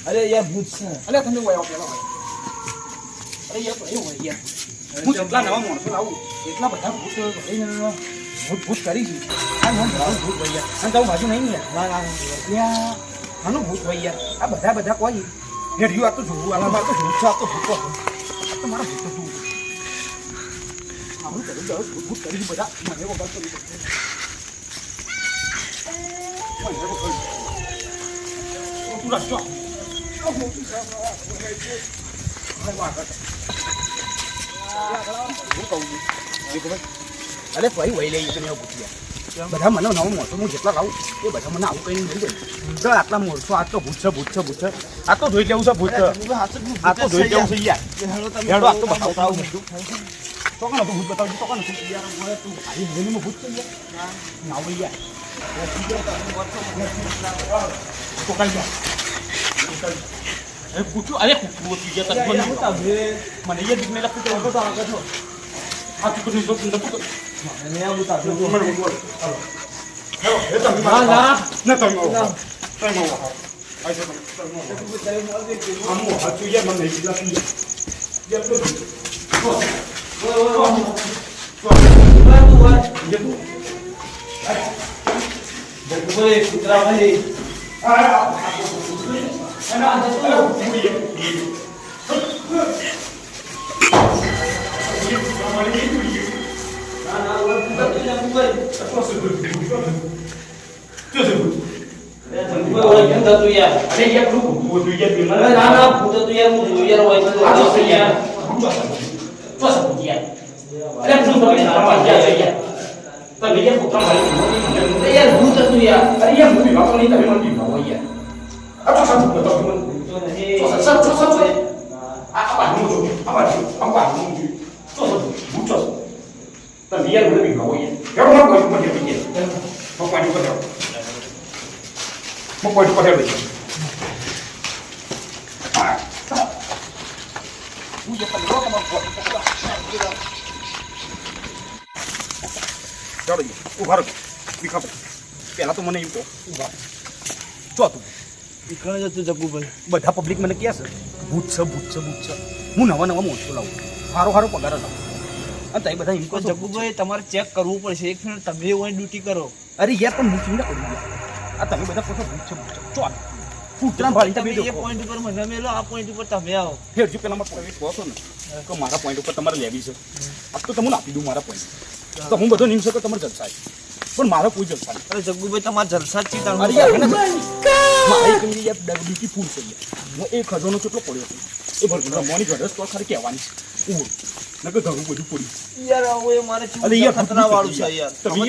અરે યાર ભૂત છે. અરે તમે વયો પેલા અરે યાર કયો હોય યાર હું જેટલા નવા માણસો લાવું એટલા બધા ભૂત ભૂત કરી છે. આ નામ ભૂત હોય યાર અને તારું બાજુ નહીં યાર ના આનું ભૂત હોય યાર આ બધા કોઈ હેડ્યું આ તો જોવું આમાં તો ભૂત છે આ તો ભૂત તો મારા ભૂત જોવું આવું કરી દઉં ભૂત કરી બધા મને વગર કરી તું રસ્તો અરે ફરી વહી લઈ તમે પૂછ્યા બધા મને નવો મોટો હું જેટલા લાવું એ બધા મને આવું કઈ નહીં ચાલ આટલા મોરસો આ તો ભૂત છે આ તો જોઈ લેવું છે ભૂત આ તો જોઈ લેવું છે યાર આ તો બતાવતા આવું બધું ચોકન હતું ભૂત બતાવજો ચોકન હતું યાર તું ભાઈ હેલીમાં ભૂત છે યાર ના આવું યાર પૂછું અરે પૂછવું મને એ દીકને લખતું તો આગળ છો આ તું નથી મને આ બતાવજો મને બોલ ના ના ના તમે આજો આમો હાચું યાર મને નહીં લાગી યાર તો કુતરા ભાઈ પેલા તો મને એવું કહો ચોથું બધા પબ્લિક મને કહે છે ભૂત છે હું નવા મોટો લાવું સારો પગાર લાવું અને તમે બધા એમ કહો જગ્ગુભાઈ તમારે ચેક કરવું પડશે એક મિનિટ તમે ડ્યુટી કરો અરે યાર પણ હું ચીંડા કરું આ તમે બધા કહો ભૂત છે ચોલ કૂતરા ભાળી તમે એ પોઈન્ટ ઉપર મને મેલો આ પોઈન્ટ ઉપર તમે આવો ફેર જો પેલા મારા કહો છો ને કે મારા પોઈન્ટ ઉપર તમારે લેવી છે આ તો તમને આપી દઉં મારા પોઈન્ટ તો હું બધો નિમ શકો તમારે જલસા પણ મારો કોઈ જલસા નહીં અરે જગ્ગુભાઈ તમારે જલસા જ ચીતા અરે યાર મારી કમી યાર ડબલ્યુટી ફૂલ છે યાર હું એક ખજાનો કેટલો પડ્યો છે એ ભરગું મોની ઘરસ તો ખાલી કહેવાની છે નકર ઘણું બધું પડ્યું યાર હવે મારે ખતરા વાળું છે યાર તમે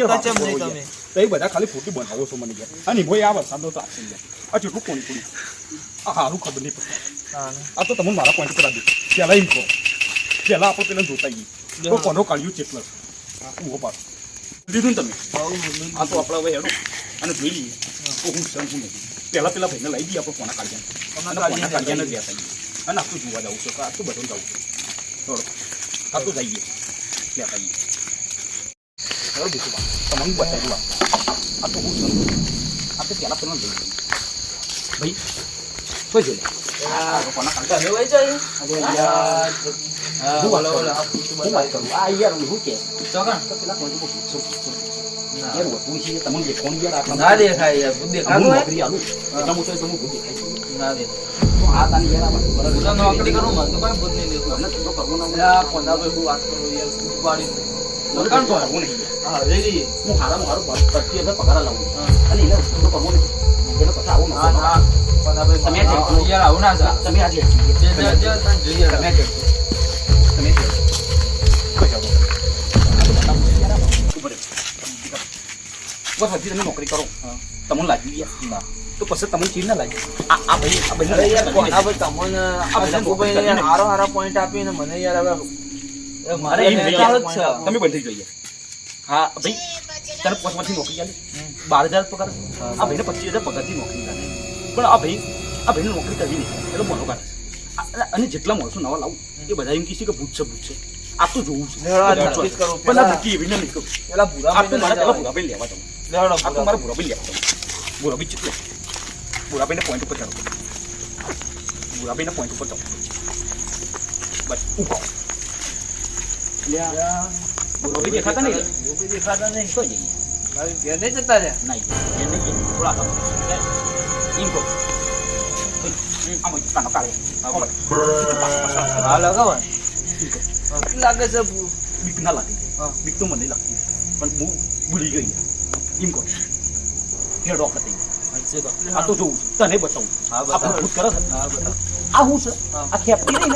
તમે બધા ખાલી ફોટો બનાવો છો મને યાર અને ભાઈ આ વરસાદ તો આપશે યાર આ જેટલું કોણ પડ્યું આ સારું ખબર નહીં પડતી આ તો તમે મારા પોઈન્ટ પર આવી પહેલાં એમ કહો પહેલાં આપણે પેલા જોતા જઈએ તો કોનો કાઢ્યું ચેટલો ઉભો પાડો લીધું ને તમે આ તો આપણે હવે હેડો અને જોઈ લઈએ તો હું શું નથી પેલા ભાઈને લઈ દઈએ આપણે કોના કાઢ્યા જ લેતા અને આટલું જોવા જવું છે આટલું બધું જવું છે થોડો આટલું જઈએ લેતા જઈએ બરાબર બીજું તમને બતાવી દઉં આ તો હું શું આ તો પેલા લઈ લઈએ ભાઈ કોઈ જોઈ કોના કાઢ્યા હવે જાય હું વાત કરું આ યાર હું કે ચોકણ તો પેલા કોઈ પૂછો યાર પૂછી તમને જે ફોન યાર આપણા ના દેખાય યાર હું દેખાતો નોકરી આલું એટલા મોટો તમે ભૂત દેખાય ના દે તો આ તાની યાર આ બરાબર નોકરી કરું મન તો કોઈ ભૂત નહીં દેખો મને તો કરવું ના પંદર ભાઈ હું વાત કરું યાર ઉપાડી દુકાન તો હું નહીં હા રેડી હું હારો 25,000 પગાર લાવું અને એને તો કરવું નહીં એને પછી આવું ના ના પંદર ભાઈ તમે યાર આવું ના તમે આજે જોઈએ તમે તમે બસ હજી તમે નોકરી કરો તમને લાગી ગયા તો પછી તમને ચીજ ના લાગી આ ભાઈ આ બધા યાર કોના ભાઈ તમને આ જગ્ગુભાઈ યાર હારો પોઈન્ટ આપીને મને યાર હવે મારે એ વિચાર જ છે તમે બંધ થઈ જોઈએ હા ભાઈ તને પછી નોકરી આલી 12,000 પગાર છે. આ ભાઈને 25,000 પગારથી નોકરી લાગે પણ આ ભાઈને નોકરી કરવી નહીં એટલે મોનો કાઢે અને જેટલા માણસો નવા લાવું એ બધા એમ કહેશે કે પૂછશે આ તો જોવું છે પણ આ નક્કી એવી નહીં કહું પેલા ભૂરાભાઈ લેવા દઉં આ તો મારે ભૂરાભાઈ લેવા દઉં ભૂરાભાઈ ચેટલો ભૂરાભાઈને પોઈન્ટ ઉપર ચાલો ભૂરાભાઈને પોઈન્ટ ઉપર ચાલો બસ ઉભા ભૂરાભાઈ દેખાતા નહીં તો જઈએ ઘેર નહીં જતા રહ્યા નહીં થોડા એમ કહો કાનો કાઢે હા લગાવો લાગે છે બીક ના લાગે બીક તો મને લાગતી પણ હું ભૂલી ગઈ એમ કહો હેડ ઓફ હતી આ તો જોવું છે તને બતાવું આપણે ભૂત કરે છે આ હું છે આ ખેપટી નહીં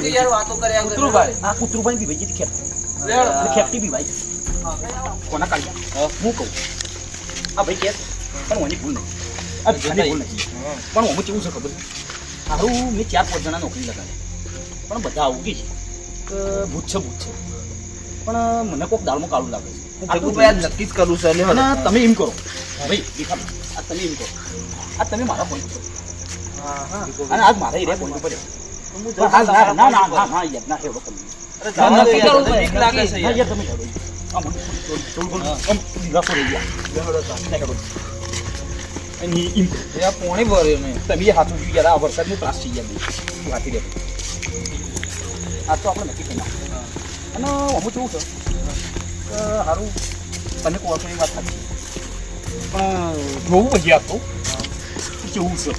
ને યાર વાતો કર્યા આ કૂતરુભાઈ બી ભાઈ ખેપટી ખેપટી બી ભાઈ કોના કાઢ્યા હું કહું આ ભાઈ કે પણ મને ભૂલ નહીં આ ભૂલ નથી પણ હું કેવું છે ખબર છે સારું મેં 4-5 જણા નોકરી લગાડે પણ બધા આવું કે છે કે ભૂત છે પણ મને કોઈક દાળમાં કાળું લાગે છે નક્કી જ કરવું છે અને તમે એમ કરો ભાઈ દેખા આ તમે એમ કરો આ તમે મારા પોઈન્ટ ઉપર અને આજ મારા એરિયા પોઈન્ટ ઉપર ના યાર ના એવડો તમે લાગે છે યાર તમે દિલાસો રહી ગયા પોણી ભર્યો ને તમે હાથું જોઈ યાર આ વરસાદનું ત્રાસ થઈ ગયા વાંચી દે આ તો આપણે નક્કી થઈ નાખીએ અને અમુક કેવું છે કે સારું તને કોર્સની વાત સાચી પણ જોવું પછી આપતો કેવું છે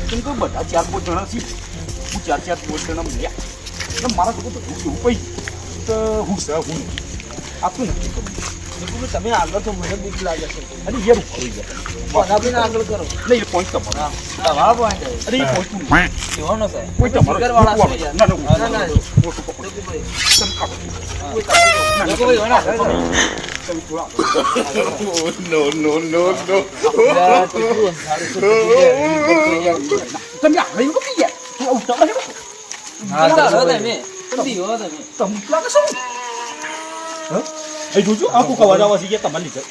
કેમ કે બધા 4-5 જણા છે હું 4-5 જણા મળ્યા એટલે મારા જોડે બધું કેવું પડી તો હું છે હું આપણું નક્કી કરું તમે આગળ તો મને બીક લાગે છે અરે યાર ફરી ગયા પણ આગળ કરો નહીં એ પોઈન્ટ તમારો તમારા પોઈન્ટ અરે એ પોઈન્ટ કેવાનો છે કોઈ તમારો વાળા છે ના મોટું પકડો તમે આગળ મૂકી ગયા તું ઉતાર જોજો આ કોક અવાજ આવે છે તમારે લીધે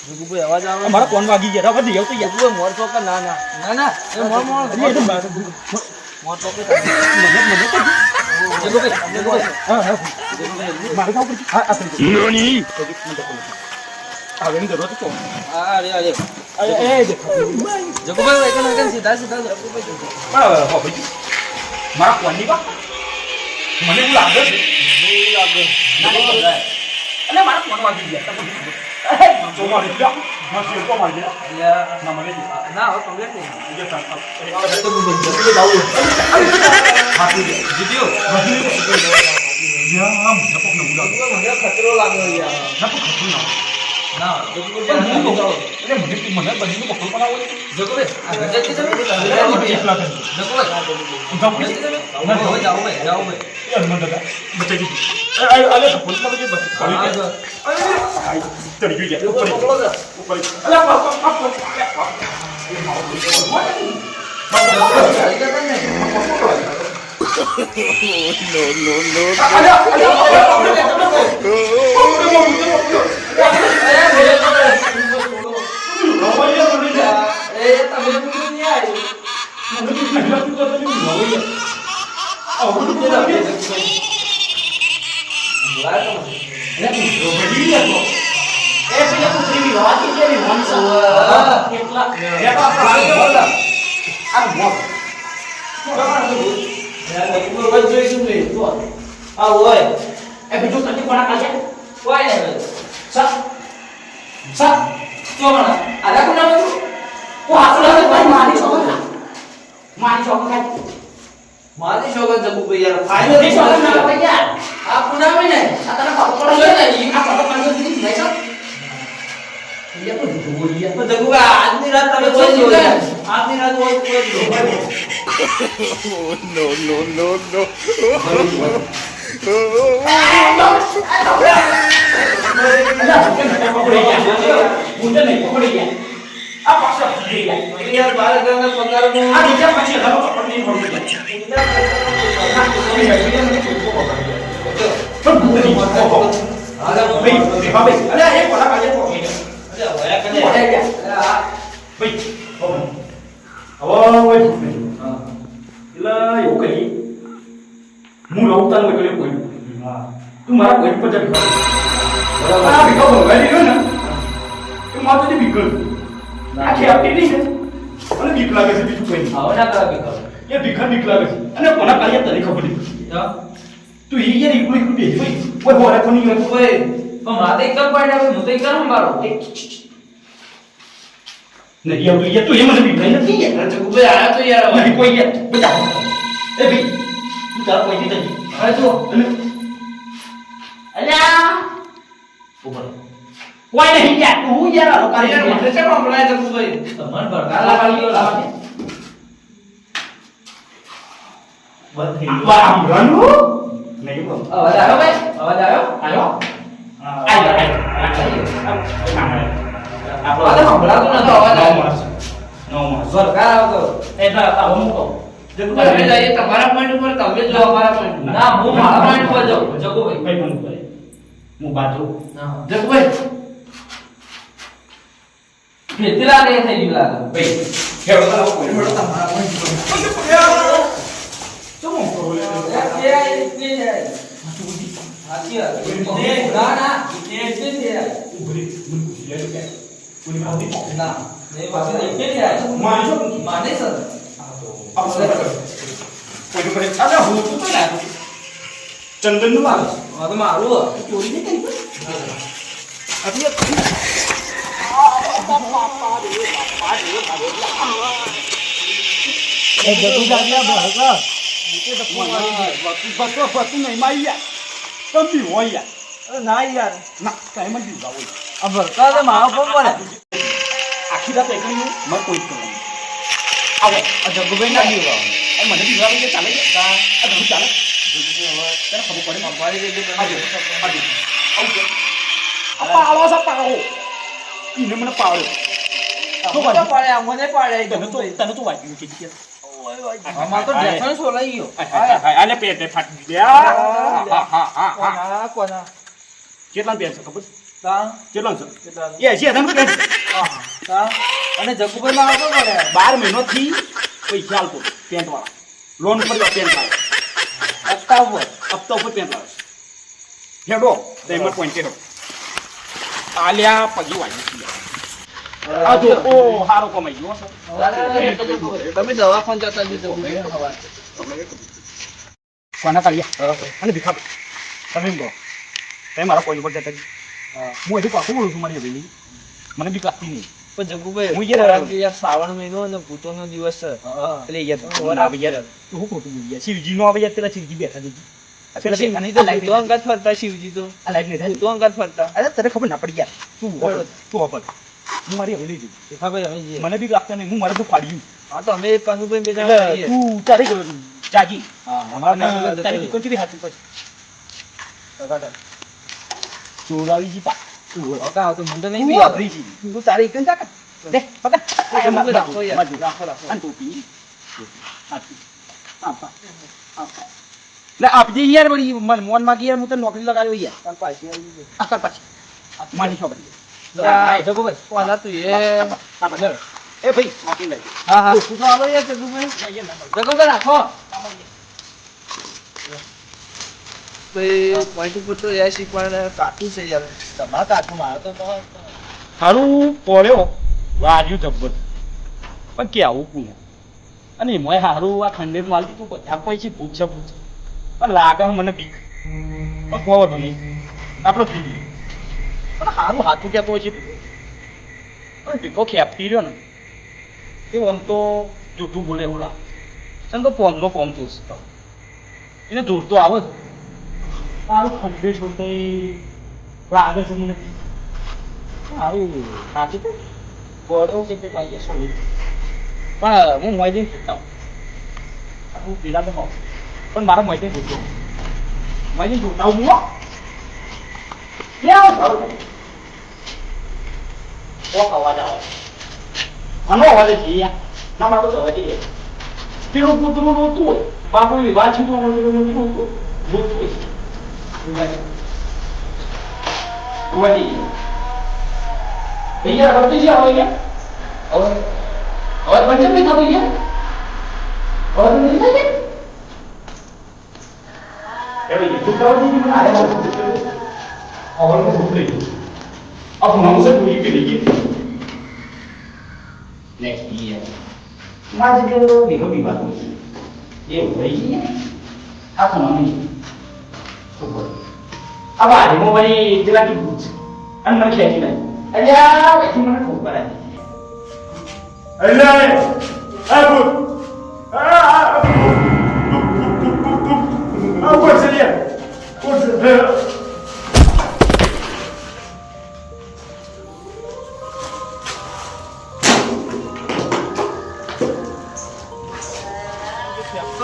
અવાજ આવે અમારા કોણ વાગી ગયા હવે દેવ તો યાર મોર ચોકર ના એ મોર મારે કાવ કરી હા આ નોની આગળની જરૂરત તો અરે એ દેખો જગુભાઈ એકન સીધા જગુભાઈ મારા કોણની બા મને એવું લાગે છે અને મારા કોણ વાગી ગયા તમે જો મારી ગયા માસી તો મારી ગયા ના મને ના હો કમ્પ્લીટ નહીં જે સાહેબ તો જલ્દી જાવ હાથી જીત્યો યા આમ જપક ન ઉડા મને ખતરો લાગ્યો યાર ના તો ખતરો ના જગુભાઈ મને બનીનું પકડ બનાવો જગુભાઈ આ ગજેટી તમે એકલા કરી જગુભાઈ જાઓ ભાઈ યાર મને દાદા બચાઈ દીધી અલે તો પોલીસ વાળો જે બસ કરી દે આઈ તડી ગઈ ઉપર ઉપર અલે મારી શોગન જગુભાઈ યાર ફાઇનલી શોગન ના ભાઈ યાર આ પુનામે ને આ તને ખબર પડે ને આ ખબર પડે છે નહીં સર ये तो बोलिए तो जगुभाई આજની રાત તમે કોઈ જોઈ આજની રાત કોઈ मुझे नहीं पकड़ी गया अब पासा पकड़ी गया यार बाहर गंगा पगार में आ नीचे पीछे हम पकड़ नहीं पड़ गया अरे भाई अरे ये पड़ा का ये पकड़ गया એવું કહી હું રહું તારું એટલે કોઈ તું મારા કોઈ પર જતી આ ભીખો ભગાડી ગયો ને એ માથેથી ભીખો આખી આપતી નહીં છે અને બીક લાગે છે બીજું કઈ એ ભીખા બીક લાગે છે અને કોના કાઢ્યા તને ખબર નહીં તું એ યાર એકલું એકલું બેસી ભાઈ કોઈ બોલે કોની નથી નહીં આવતું યાર તું એ મને બીક નથી યાર નહીં કોઈ યાર બધા એ ભાઈ તું તારા કોઈ નહીં હવે જો કોઈ નહીં યાર તું યાર આલો કરી મને છે કોમ્પ્લાય જતું ભાઈ તમને બરકાલા વાળીઓ લાવે બંધ થઈ ગયું સાંભળવાનું નહીં બોલ અવાજ આવ્યો ભાઈ અવાજ આવ્યો આપણો સંભળાતો નતો અવાજ નો માસ સરકાર આવતો એટલે આવો મૂકો તમે જઈએ તમારા પોઈન્ટ ઉપર તમે જો અમારા પોઈન્ટ ના હું મારા પોઈન્ટ પર જાઉં જગુભાઈ ભાઈ બંધ કરે હું બાજુ જગુભાઈ કેટલા રે થઈ ગયું લાગે ભાઈ ખેડો તમારો પોઈન્ટ પર તમારા પોઈન્ટ પર શું કરો લે હાચી વાત ના ના એટલે છે ઉભરી લે કે કોઈ મારી ના નહીં પાસે એટલે છે માને સર કોઈ કરે ચાલે હું તો ના ચંદન નું આવે આ તો મારું ચોરી નહીં કરી અભી એ જતું જાગ્યા ભરકા નીચે તો બતું નહીં માઈ યાર કમી હોય યાર ના યાર ના કાઈ મત દીધા હોય આ ભરકા તો મારો ફોન પડે આખી રાત એકલી મત કોઈ કરવાનું આવે આ જગુભાઈ ના દીવા એ મને દીવા કે ચાલે આ ધરું ચાલે તને ખબર પડે મારી દે આજો આવજો આ પાળો સા પાળો ઈને મને પાળો તો પાડે મને પાડે તને તો વાગ્યું કે છે અમાર તો ડેફન સોલાઈ ગયો આને પેટે ફાટી ગયા હા કોના કેટલા પેટ છે ખબર તા કેટલા છે એ છે તમે પેટ હા અને જગુભાઈ માં આવતો પડે 12 મહિનો થી પૈસા આલતો પેન્ટ વાળા લોન પર પેન્ટ આવે હપ્તા ઉપર પેન્ટ આવે હેડો તેમાં પોઈન્ટ હેડો આલ્યા પગી વાગી આ તો ઓ હારો કમાઈ ગયો તમે દવાખાન જતા દીધો કોના કાઢ્યા અને ભીખા તમે એમ કહો તમે મારા કોઈ ઉપર જતા હું હજી પાછું બોલું છું મારી હવેલી મને બીક લાગતી નહીં પણ જગુભાઈ હું યાર શ્રાવણ મહિનો અને ભૂતોનો દિવસ છે એટલે યાર આવે યાર તું હું ખોટું બોલી યાર શિવજી નો આવે યાર પેલા શિવજી બેઠા દીધી પેલા અંગાત ફરતા શિવજી તો આ લાઈફ નહીં તો અંગાત ફરતા અરે તને ખબર ના પડી યાર તું વાપર હું મારી હવેલી દીધી મને બી લાગતા નહીં હું મારે તો પાડ્યું હા તો અમે પાછું ભાઈ બેજા તું તારી જાગી હા અમારા તારી દુકાન થી હાથ પછી ચોરાવી જી પા તું ઓકા તો મને નહીં બી વાપરી જી તું તારી એકન જાક દે પકડ રાખો યાર રાખો અને ટોપી લે આપજે યાર બડી મન માં યાર હું તો નોકરી લગાવ્યો યાર કાલ પાછી આ કાલ પાછી મારી છોકરી જગુભાઈ કોના તું એ ભાઈ માટી લઈ હા હા તું તો આવો યાર જગુભાઈ રાખો ભાઈ પોઈન્ટ ઉપર તો યાર શીખવાના કાટું છે યાર તમારા કાટું મારે તો સારું પડ્યો વાર્યું જબ્બર પણ કેવું કું અને એમાં સારું આ ખંડેર માલ તું બધા પૈસા પૂછે પણ લાગે મને બીક પણ ખબર નહીં આપણો થઈ ગયો પણ સારું હાથું કહેતો હોય છે પણ ભીખો ખેપતી રહ્યો ને એ આમ તો જૂઠું બોલે ઓલા એમ તો પોમનો પોમ તું એને દૂર તો આવે છે સારું ખંડે છોડતે લાગે છે મને સારું સાચું તો ગોળો છે કે ભાઈ સોળી પણ હું મોઈ શકતા હું પીલા તો પણ મારા મોઈ જોતો મોઈ જોતા હું અવાજ આવે આનો અવાજ છે ના મારો તો અવાજ છે પેલું કૂતરું રોતું હોય બાપુ વાંચી તો ભૈયા રસ્તે છે હવે હવે હવે પંચમ નહીં થતું ગયા હવે તો નહીં થાય એ ભાઈ તું કહો જી મને આયા હવે હું ભૂખ લઈ अब हम से पूरी करेंगे नेक्स्ट ईयर माजे के देखो भी बात ये भाई आप मम्मी ऊपर अब आज मोबाइल जला की पूछ अंदर खेची नहीं अल्लाह ऐसी मन को ऊपर है अल्लाह अब ऊपर से लिया ऊपर से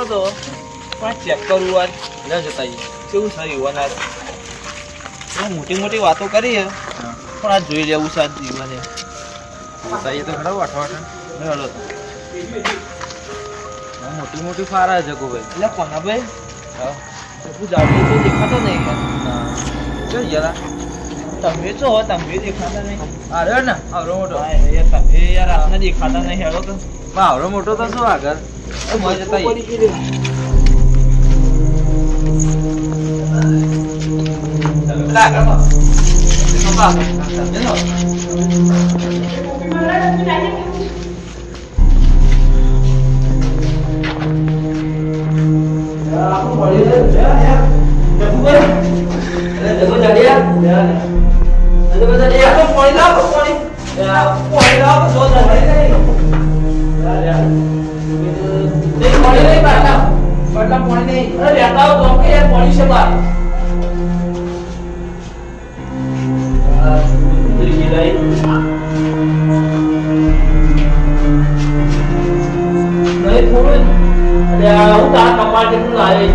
તો પણ ચેક કરવું આજ ન જતા કેવું છે યુવાના મોટી મોટી વાતો કરી છે પણ આ જોઈ લેવું છે આજ જીવને બતાવીએ તો ખરા વાઠા મોટી મોટી ફારા છે ભાઈ એટલે કોના ભાઈ હા તું જાડી તો દેખાતો નહીં ચાલ યાર તમે છો તમે દેખાતા નહીં અરે ને આવડો મોટો યાર તમે યાર આપને દેખાતા નહીં હેડો તો આવડો મોટો તો શું આગળ મજા જતા પાણી નહીં બાટલા પાણી નહીં અરે લેતા આવો તો કે યાર પાણી છે બાર નહીં થોડું અરે હું તારા કપાળ જેટલું લાવે